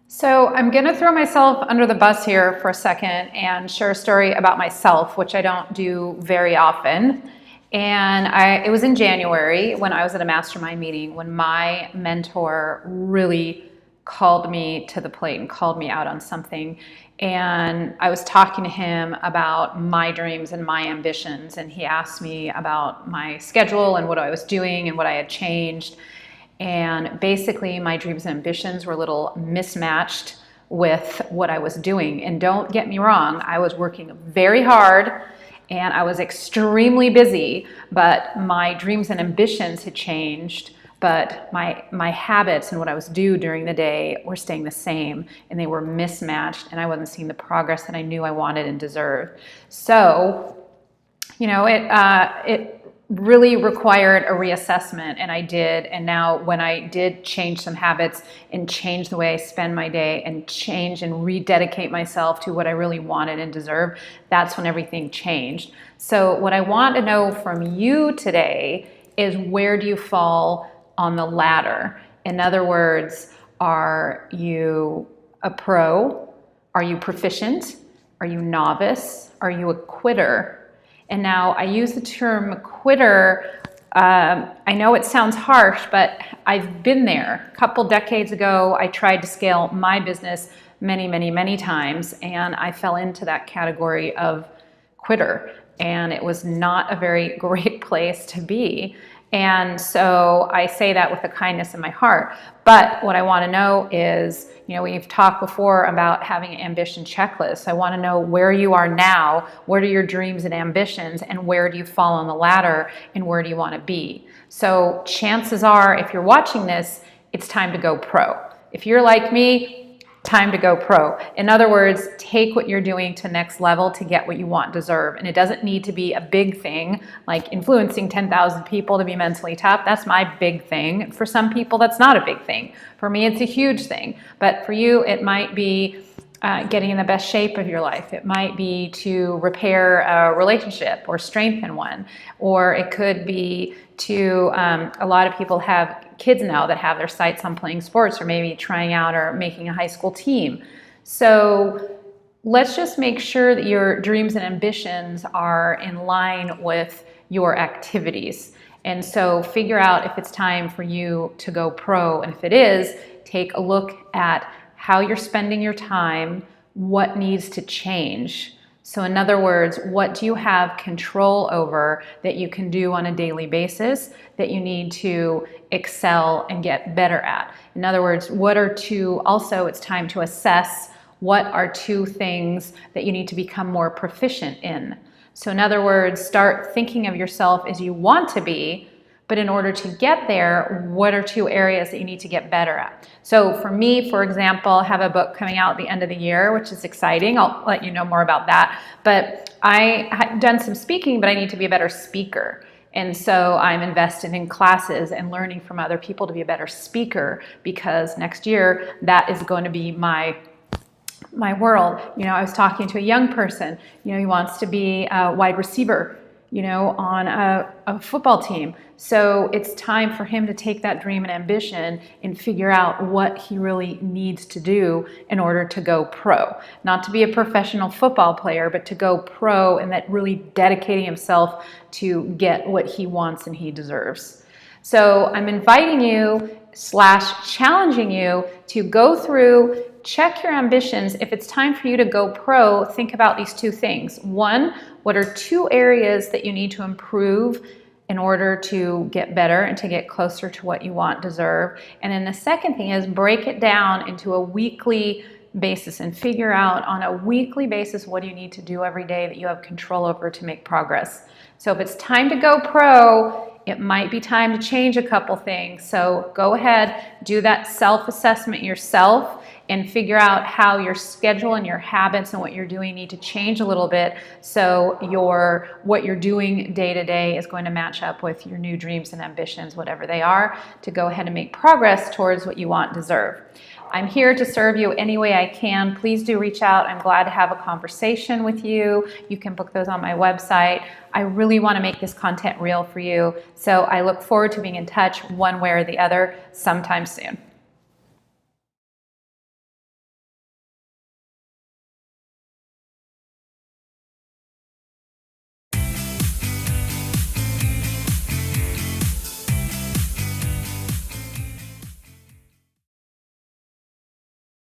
So I'm going to throw myself under the bus here for a second and share a story about myself, which I don't do very often. It was in January when I was at a mastermind meeting when my mentor really called me to the plate and called me out on something. And I was talking to him about my dreams and my ambitions. And he asked me about my schedule and what I was doing and what I had changed. And basically, my dreams and ambitions were a little mismatched with what I was doing. And don't get me wrong, I was working very hard and I was extremely busy, but my dreams and ambitions had changed. But my habits and what I was doing during the day were staying the same, and they were mismatched, and I wasn't seeing the progress that I knew I wanted and deserved. So, it really required a reassessment, and I did. And now when I did change some habits and change the way I spend my day and change and rededicate myself to what I really wanted and deserved, that's when everything changed. So what I want to know from you today is, where do you fall on the ladder? In other words, are you a pro? Are you proficient? Are you novice? Are you a quitter? And now I use the term quitter. I know it sounds harsh, but I've been there. A couple decades ago, I tried to scale my business many times, and I fell into that category of quitter. And it was not a very great place to be. And so I say that with a kindness in my heart. But what I want to know is, we've talked before about having an ambition checklist. I want to know where you are now, what are your dreams and ambitions, and where do you fall on the ladder, and where do you want to be? So chances are, if you're watching this, it's time to go pro. If you're like me, time to go pro. In other words, take what you're doing to next level to get what you want and deserve. And it doesn't need to be a big thing like influencing 10,000 people to be mentally tough. That's my big thing. For some people, that's not a big thing. For me, it's a huge thing. But for you, it might be getting in the best shape of your life. It might be to repair a relationship or strengthen one. Or it could be to, a lot of people have kids now that have their sights on playing sports, or maybe trying out or making a high school team. So let's just make sure that your dreams and ambitions are in line with your activities. And so figure out if it's time for you to go pro. And if it is, take a look at how you're spending your time, what needs to change. So in other words, what do you have control over that you can do on a daily basis that you need to excel and get better at? In other words, it's time to assess what are two things that you need to become more proficient in. So in other words, start thinking of yourself as you want to be, but in order to get there, what are two areas that you need to get better at? So for me, for example, I have a book coming out at the end of the year, which is exciting. I'll let you know more about that. But I have done some speaking, but I need to be a better speaker. And so I'm invested in classes and learning from other people to be a better speaker, because next year that is going to be my world. I was talking to a young person, he wants to be a wide receiver, on a football team. So it's time for him to take that dream and ambition and figure out what he really needs to do in order to go pro. Not to be a professional football player, but to go pro, and that really dedicating himself to get what he wants and he deserves. So I'm inviting you / challenging you to go through, check your ambitions. If it's time for you to go pro, think about these two things. One, what are two areas that you need to improve in order to get better and to get closer to what you want, deserve? And then the second thing is, break it down into a weekly basis and figure out on a weekly basis what do you need to do every day that you have control over to make progress. So if it's time to go pro, it might be time to change a couple things. So go ahead, do that self-assessment yourself and figure out how your schedule and your habits and what you're doing need to change a little bit, so what you're doing day to day is going to match up with your new dreams and ambitions, whatever they are, to go ahead and make progress towards what you want and deserve. I'm here to serve you any way I can. Please do reach out. I'm glad to have a conversation with you. You can book those on my website. I really want to make this content real for you. So I look forward to being in touch one way or the other sometime soon.